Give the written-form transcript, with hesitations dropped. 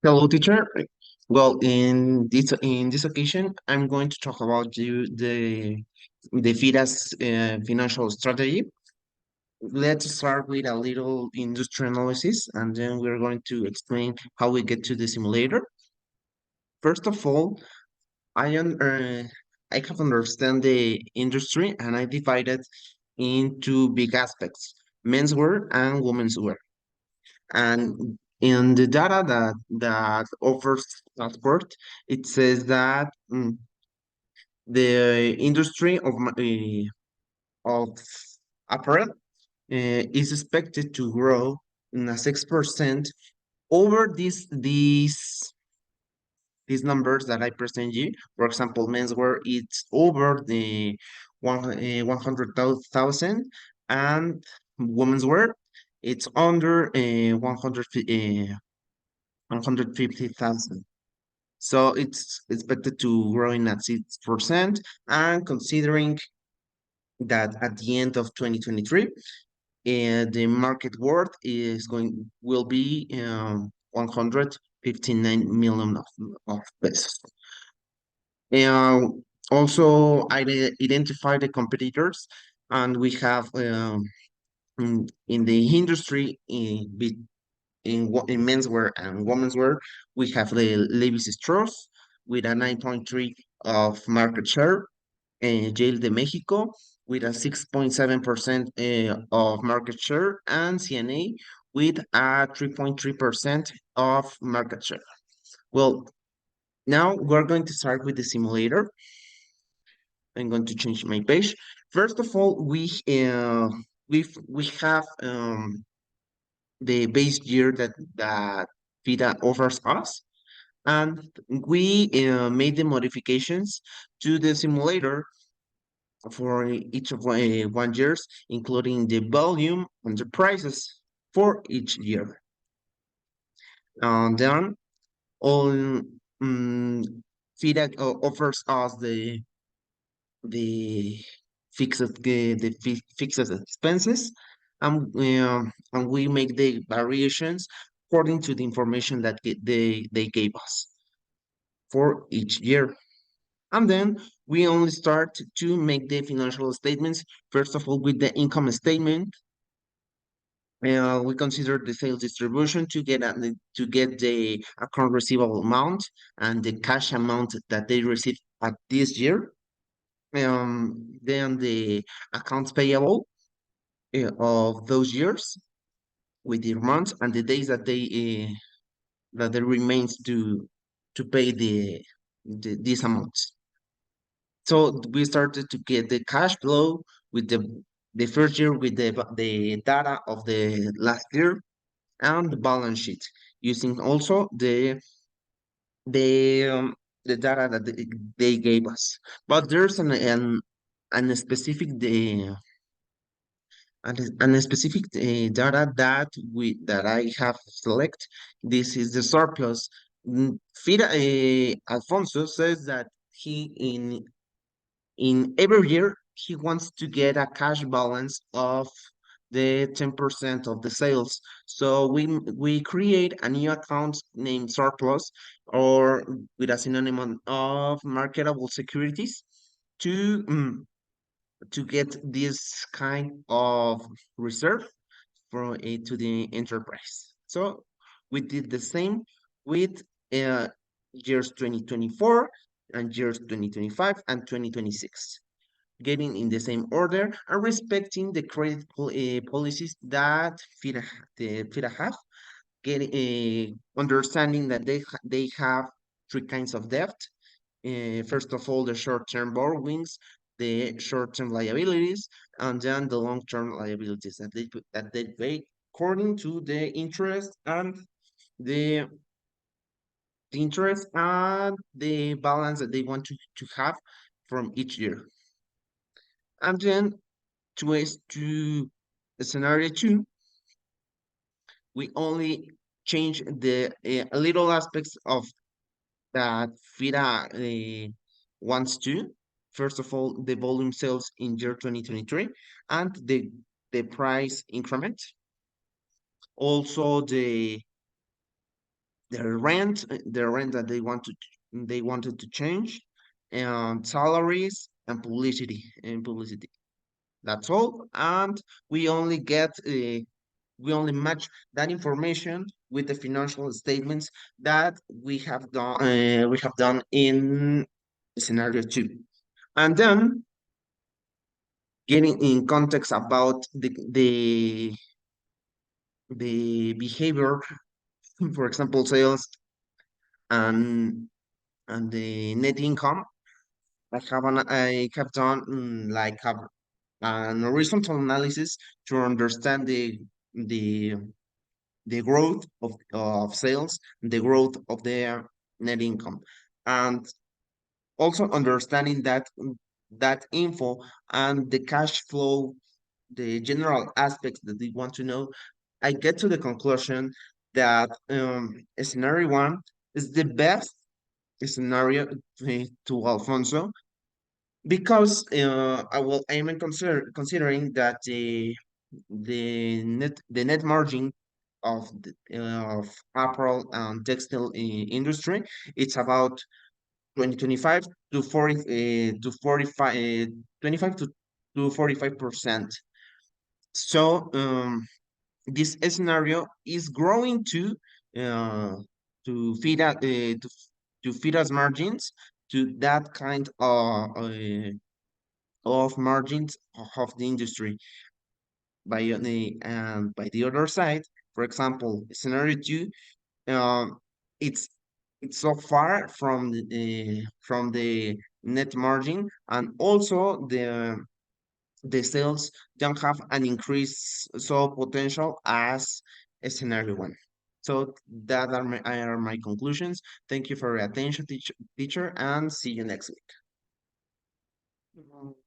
Hello, teacher. Well, in this occasion, I'm going to talk about the FITA's financial strategy. Let's start with a little industry analysis, and then we're going to explain how we get to the simulator. First of all, I un I have understand the industry, and I divided into big aspects: menswear and womenswear. And in the data that offers transport, it says that the industry of apparel is expected to grow in a 6% over these numbers that I present you. For example, menswear it's over the 100,000, and women's wear it's under 150,000. So it's expected to grow in at 6%. And considering that at the end of 2023, the market worth will be 159 million of pesos. Uh, Also, identify the competitors, and we have in the industry in menswear and womenswear, we have the Levi's Strauss with a 9.3 of market share, and Yale de Mexico with a 6.7% of market share, and CNA with a 3.3% of market share. Well, now we're going to start with the simulator. I'm going to change my page. First of all, we have the base year that FIDA offers us, and we made the modifications to the simulator for each of 1 years, including the volume and the prices for each year. And then on FIDA offers us the fixed expenses, and we make the variations according to the information that they gave us for each year. And then we only start to make the financial statements. First of all, with the income statement, we consider the sales distribution to get the account receivable amount and the cash amount that they received at this year. Then the accounts payable of those years with the amounts and the days that there remains to pay these amounts. So we started to get the cash flow with the first year with the data of the last year and the balance sheet using also the um, the data that they gave us. But there's an specific and a specific data that I have select. This is the surplus. Fida Alfonso says that he in every year he wants to get a cash balance of the 10% of the sales. So we create a new account named surplus, or with a synonym of marketable securities, to to get this kind of reserve from to the enterprise. So we did the same with uh, years 2024 and years 2025 and 2026, getting in the same order and respecting the policies that FIRA have, getting understanding that they have three kinds of debt. First of all, the short-term borrowings, the short-term liabilities, and then the long-term liabilities that they pay according to the the interest and the balance that they want to have from each year. And then to scenario two, we only change the little aspects of that FIRA wants to. First of all, the volume sales in year 2023 and the price increment. Also, the rent that they wanted to change, and salaries and publicity. That's all, and we only get we only match that information with the financial statements that we have done in scenario two. And then getting in context about the behavior, for example, sales and the net income. I have done like have an horizontal analysis to understand the the growth of sales, the growth of their net income, and also understanding that info and the cash flow, the general aspects that they want to know. I get to the conclusion that scenario one is the best scenario to Alfonso, because I'm considering that the net margin of apparel and textile industry, it's about 25 to 40 to 45 25 to 45%. So this scenario is growing uh, to feed to feed us margins to that kind of margins of the industry. By the other side, for example, scenario two, um, it's it's so far from the net margin, and also the sales don't have an increase so potential as a scenario one. So that are my conclusions. Thank you for your attention, teacher, and see you next week.